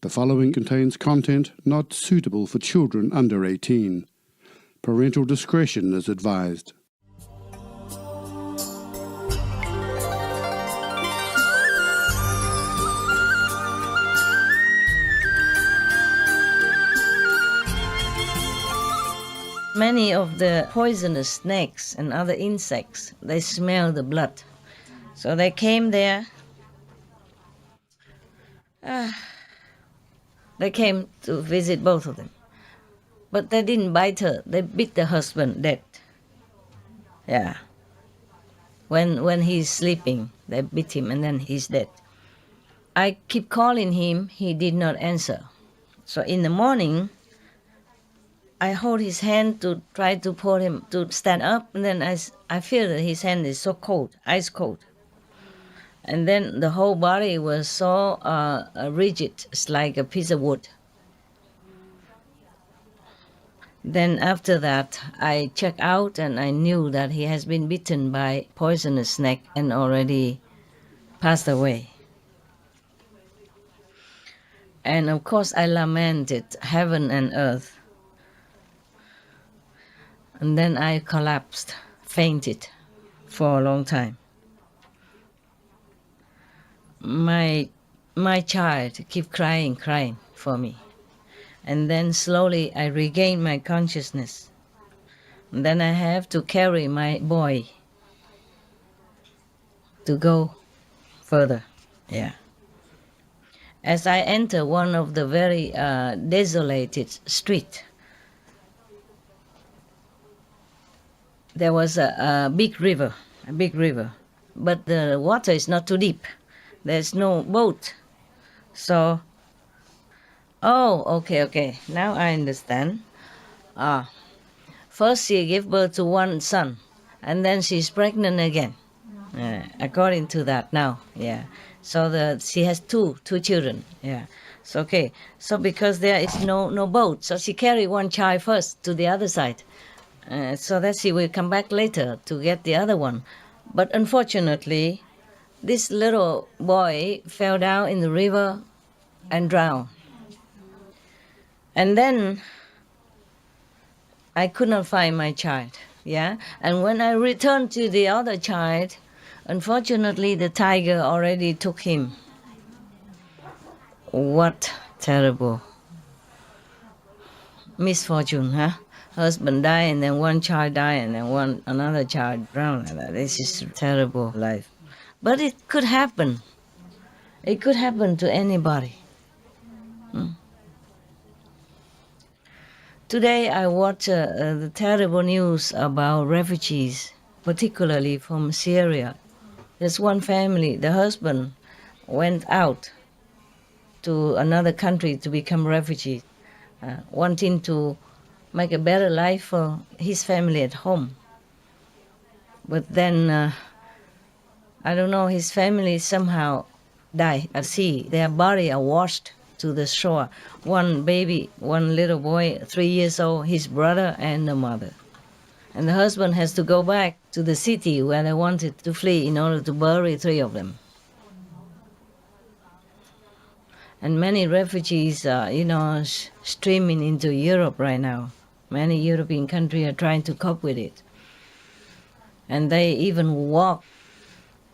The following contains content not suitable for children under 18. Parental discretion is advised. Many of the poisonous snakes and other insects, they smell the blood. So they came there. They came to visit both of them. But they didn't bite her. They bit the husband dead. Yeah. When he's sleeping, they bit him and then he's dead. I keep calling him. He did not answer. So in the morning, I hold his hand to try to pull him to stand up, and then I feel that his hand is so cold, ice cold. And then the whole body was so rigid, it's like a piece of wood. Then after that, I checked out and I knew that he has been bitten by poisonous snake and already passed away. And of course I lamented heaven and earth. And then I collapsed, fainted for a long time. My child kept crying for me. And then slowly I regained my consciousness. And then I have to carry my boy to go further. Yeah. As I enter one of the very desolated street, there was a big river, but the water is not too deep. There's no boat. So, okay, now I understand. First she gave birth to one son, and then she's pregnant again, according to that now, yeah. So she has two children, yeah. So, okay, so because there is no boat, so she carried one child first to the other side. So that she will come back later to get the other one. But unfortunately, this little boy fell down in the river and drowned. And then I could not find my child, yeah? And when I returned to the other child, unfortunately the tiger already took him. What terrible misfortune, huh? Husband died, and then one child died, and then another child drowned. This is terrible life. But it could happen. It could happen to anybody. Today I watched the terrible news about refugees, particularly from Syria. There's one family, the husband went out to another country to become refugee, wanting to make a better life for his family at home. But then, I don't know, his family somehow died at sea. Their body are washed to the shore. One baby, one little boy, 3 years old, his brother and the mother. And the husband has to go back to the city where they wanted to flee in order to bury 3 of them. And many refugees are, streaming into Europe right now. Many European countries are trying to cope with it. And they even walk.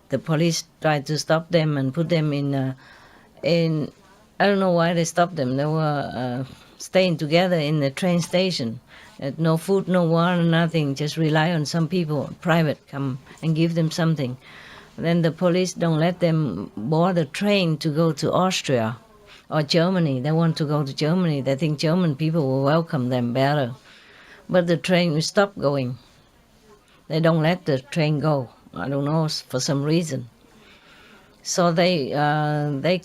The police tried to stop them and put them in I don't know why they stopped them. They were staying together in the train station. No food, no water, nothing. Just rely on some people, private, come and give them something. Then the police don't let them board the train to go to Austria or Germany. They want to go to Germany. They think German people will welcome them better. But the train will stop going. They don't let the train go. I don't know, for some reason. So they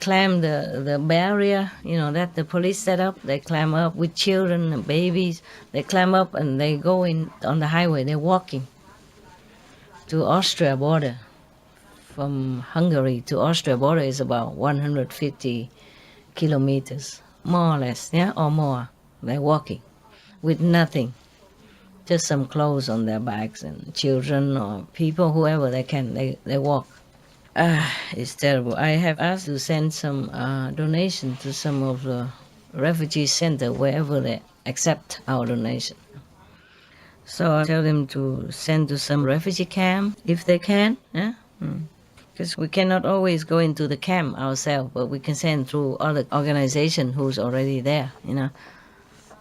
climb the barrier, that the police set up. They climb up with children and babies. They climb up and they go in on the highway. They're walking to Austria border. From Hungary to Austria border is about 150 kilometers, more or less, or more. They're walking with nothing just some clothes on their backs, and children or people, whoever they can, they walk. It's terrible. I have asked to send some donation to some of the refugee center wherever they accept our donation. So I tell them to send to some refugee camp if they can. Yeah? Because we cannot always go into the camp ourselves, but we can send through other organization who's already there.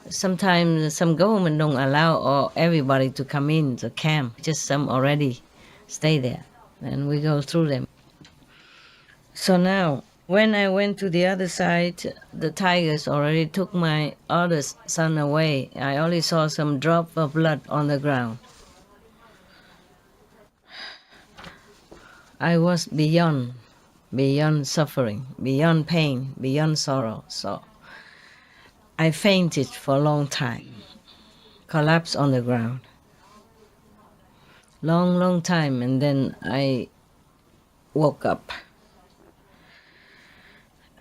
Sometimes some government don't allow everybody to come in the camp. Just some already stay there, and we go through them. So now, when I went to the other side, the tigers already took my other son away. I only saw some drop of blood on the ground. I was beyond suffering, beyond pain, beyond sorrow. So I fainted for a long time, collapsed on the ground. Long time, and then I woke up.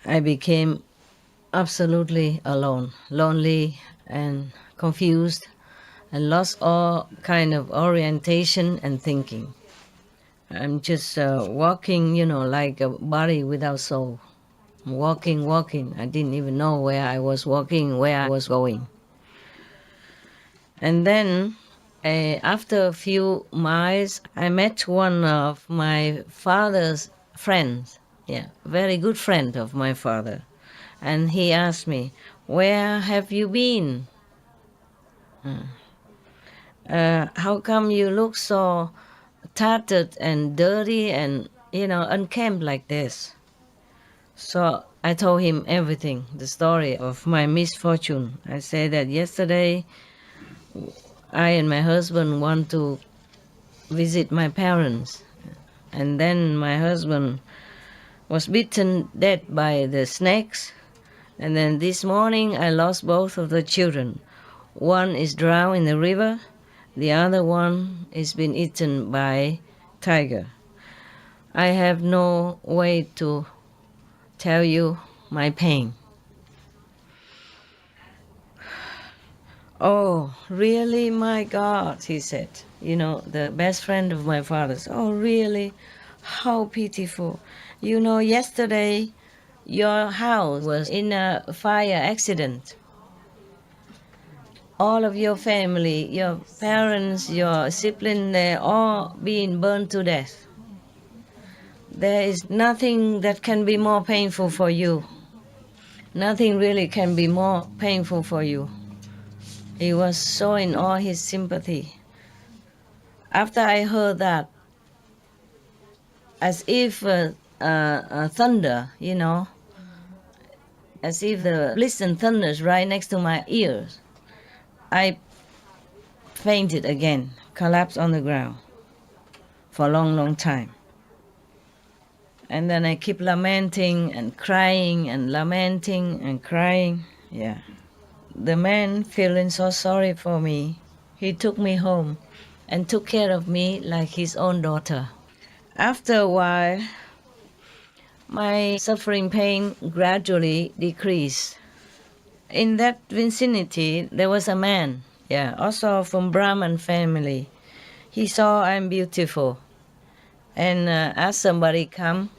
I became absolutely alone, lonely and confused, and lost all kind of orientation and thinking. I'm just walking, like a body without soul. Walking. I didn't even know where I was walking, where I was going. And then, after a few miles, I met one of my father's friends. Yeah, very good friend of my father. And he asked me, "Where have you been? How come you look so tattered and dirty and, unkempt like this?" So I told him everything, the story of my misfortune. I said that yesterday I and my husband want to visit my parents. And then my husband was bitten dead by the snakes. And then this morning I lost both of the children. One is drowned in the river. The other one is been eaten by tiger. I have no way to tell you my pain. "Oh, really, my God," he said. The best friend of my father's. "Oh, really? How pitiful. Yesterday your house was in a fire accident. All of your family, your parents, your siblings, they're all being burned to death. There is nothing that can be more painful for you. Nothing really can be more painful for you." He was showing all his sympathy. After I heard that, as if thunder, as if the listen thunders right next to my ears, I fainted again, collapsed on the ground for a long time. And then I keep lamenting and crying and lamenting and crying. Yeah. The man, feeling so sorry for me, he took me home and took care of me like his own daughter. After a while, my suffering pain gradually decreased. In that vicinity, there was a man, also from Brahmin family. He saw I'm beautiful and asked somebody come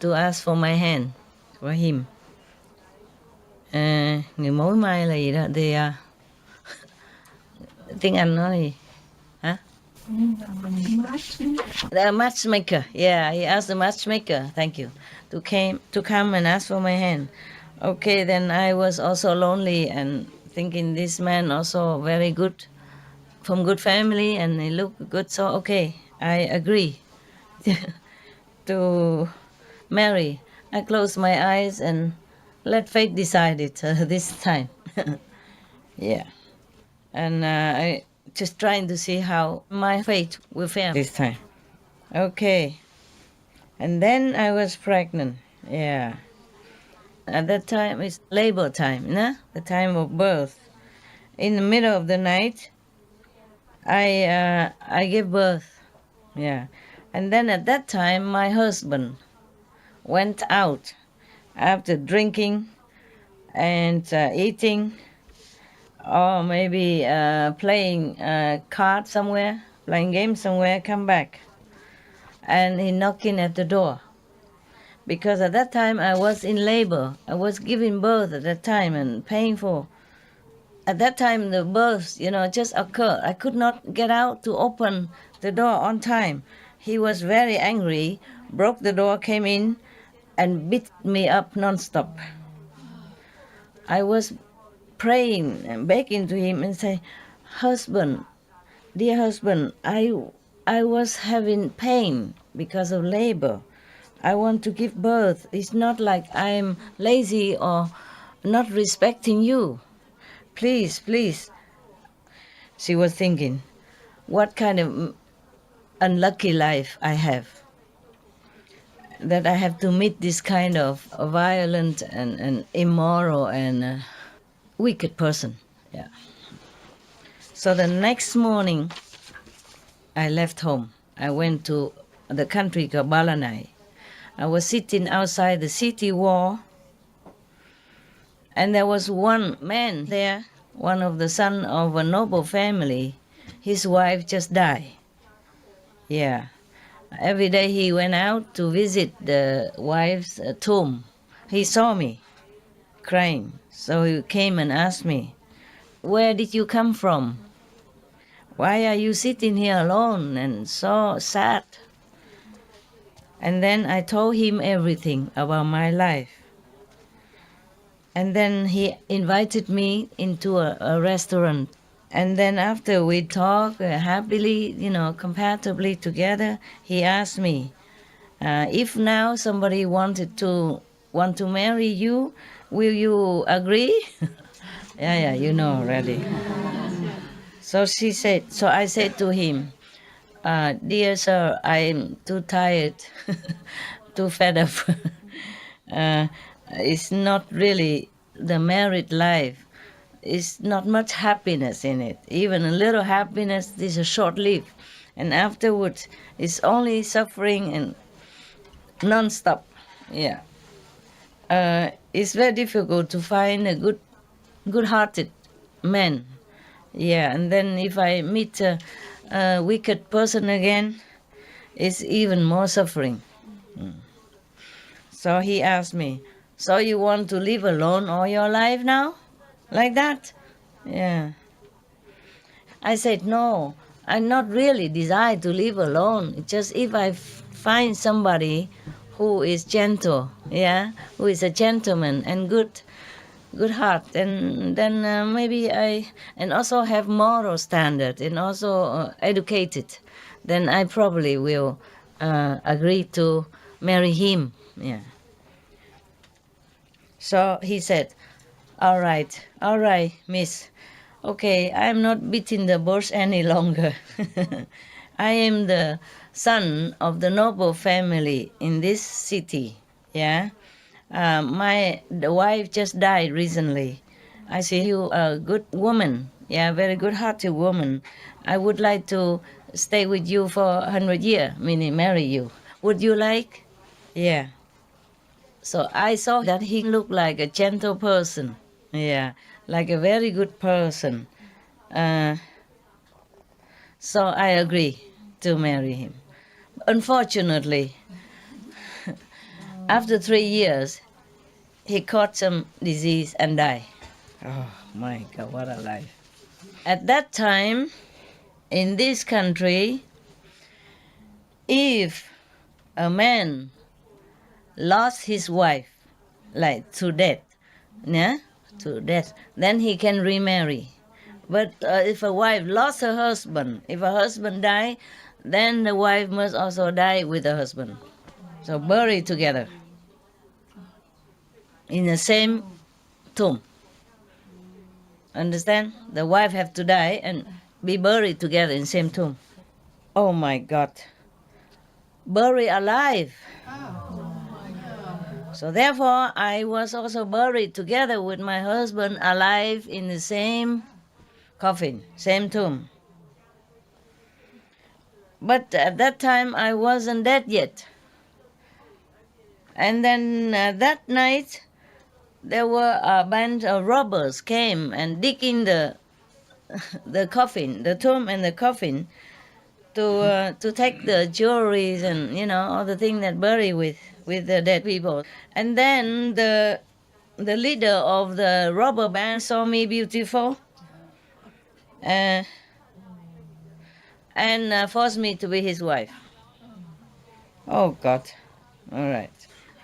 to ask for my hand for him. Người mối mai là gì đó thì tiếng Anh nói gì hả? The matchmaker. Yeah, he asked the matchmaker, thank you, to come and ask for my hand. Okay, then I was also lonely and thinking this man also very good, from good family, and he looked good, so okay, I agree to marry. I closed my eyes and let fate decide it this time. Yeah. And I just trying to see how my fate will fare this time. Okay. And then I was pregnant. Yeah. At that time, it's labor time, the time of birth. In the middle of the night, I gave birth. Yeah. And then at that time, my husband went out after drinking and eating or maybe playing cards somewhere, playing games somewhere, come back. And he knocking at the door. Because at that time I was in labor. I was giving birth at that time and painful. At that time the birth, just occurred. I could not get out to open the door on time. He was very angry, broke the door, came in, and beat me up non-stop. I was praying and begging to him and say, husband, dear husband, I was having pain because of labor. I want to give birth. It's not like I'm lazy or not respecting you. Please, please. She was thinking, what kind of unlucky life I have, that I have to meet this kind of violent and immoral and wicked person. Yeah. So the next morning, I left home. I went to the country called Balanai. I was sitting outside the city wall, and there was one man there, one of the son of a noble family. His wife just died. Yeah. Every day he went out to visit the wife's tomb. He saw me crying, so he came and asked me, where did you come from? Why are you sitting here alone and so sad? And then I told him everything about my life. And then he invited me into a restaurant. And then after we talked happily, compatibly together, he asked me, if now somebody want to marry you, will you agree? Yeah, already. So I said to him, dear sir, I'm too tired, too fed up. It's not really the married life. It's not much happiness in it. Even a little happiness is a short-lived. And afterwards, it's only suffering and non-stop. Yeah. It's very difficult to find a good-hearted man. Yeah, and then if I meet a wicked person again, it's even more suffering. So he asked me, so you want to live alone all your life now? Like that? Yeah. I said, no, I not really desire to live alone. It's just if I find somebody who is gentle, who is a gentleman and good heart, and then maybe and also have moral standard and also educated, then I probably will agree to marry him. Yeah. So he said, all right, miss. Okay, I'm not beating the bush any longer. I am the son of the noble family in this city. Yeah. The wife just died recently. I see you a good woman. Yeah, very good-hearted woman. I would like to stay with you for 100 years, meaning marry you. Would you like? Yeah. So I saw that he looked like a gentle person. Yeah, like a very good person. So I agree to marry him. Unfortunately, after 3 years, he caught some disease and died. Oh my God, what a life. At that time, in this country, if a man lost his wife, like to death, then he can remarry. But if a wife lost her husband, if a husband died, then the wife must also die with the husband. So buried together in the same tomb. Understand? The wife have to die and be buried together in the same tomb. Oh my God. Buried alive. So therefore, I was also buried together with my husband alive in the same coffin, same tomb. But at that time, I wasn't dead yet. And then that night, there were a band of robbers came and dig in the coffin, the tomb and the coffin, to take the jewelries and all the things that bury with the dead people. And then the leader of the robber band saw me beautiful, uh, and forced me to be his wife. Oh God! All right.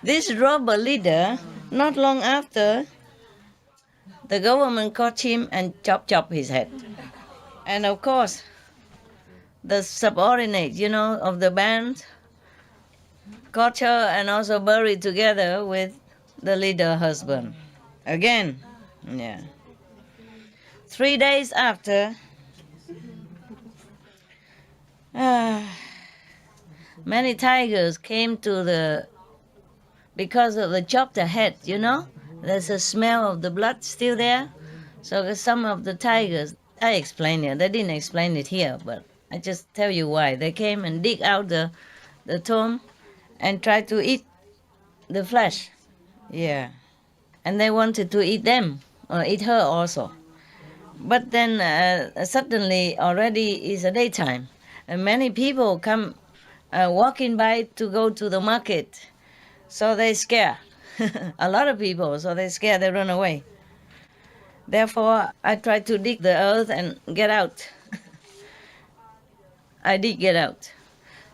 This robber leader, not long after, the government caught him and chopped his head. And of course, the subordinate, of the band, caught her and also buried together with the leader husband. Again, yeah. 3 days after, many tigers came because of the chopped head, There's a smell of the blood still there. So some of the tigers, I explained it. They didn't explain it here, but I just tell you why. They came and dig out the tomb and tried to eat the flesh. Yeah. And they wanted to eat them, or eat her also. But then suddenly already is a daytime. And many people come walking by to go to the market. So they scare. A lot of people, so they scare, they run away. Therefore, I tried to dig the earth and get out. I did get out.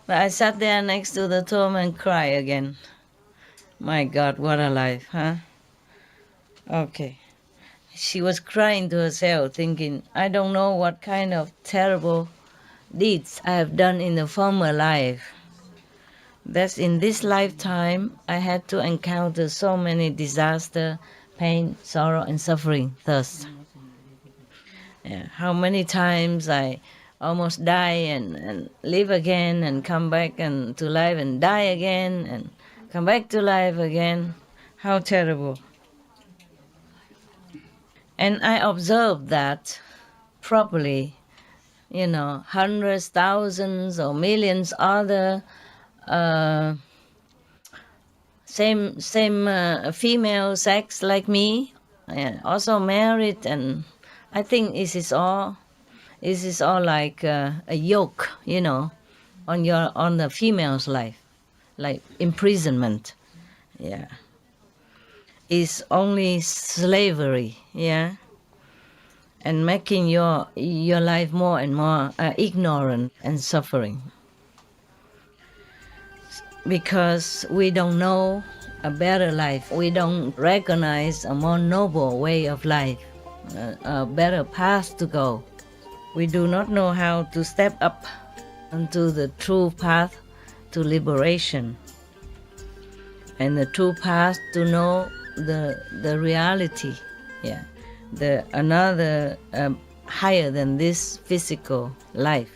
But I sat there next to the tomb and cried again. My God, what a life, huh? Okay. She was crying to herself, thinking, I don't know what kind of terrible deeds I have done in the former life. That in this lifetime, I had to encounter so many disaster, pain, sorrow, and suffering, thus. Yeah, how many times I almost die and live again and come back and to life and die again and come back to life again. How terrible. And I observed that properly, hundreds, thousands, or millions other same female sex like me, also married, and I think this is all like a yoke, on the female's life, like imprisonment. Yeah, it's only slavery. Yeah. And making your life more and more ignorant and suffering. Because we don't know a better life. We don't recognize a more noble way of life, a better path to go. We do not know how to step up onto the true path to liberation. And the true path to know the reality. Yeah. Another higher than this physical life.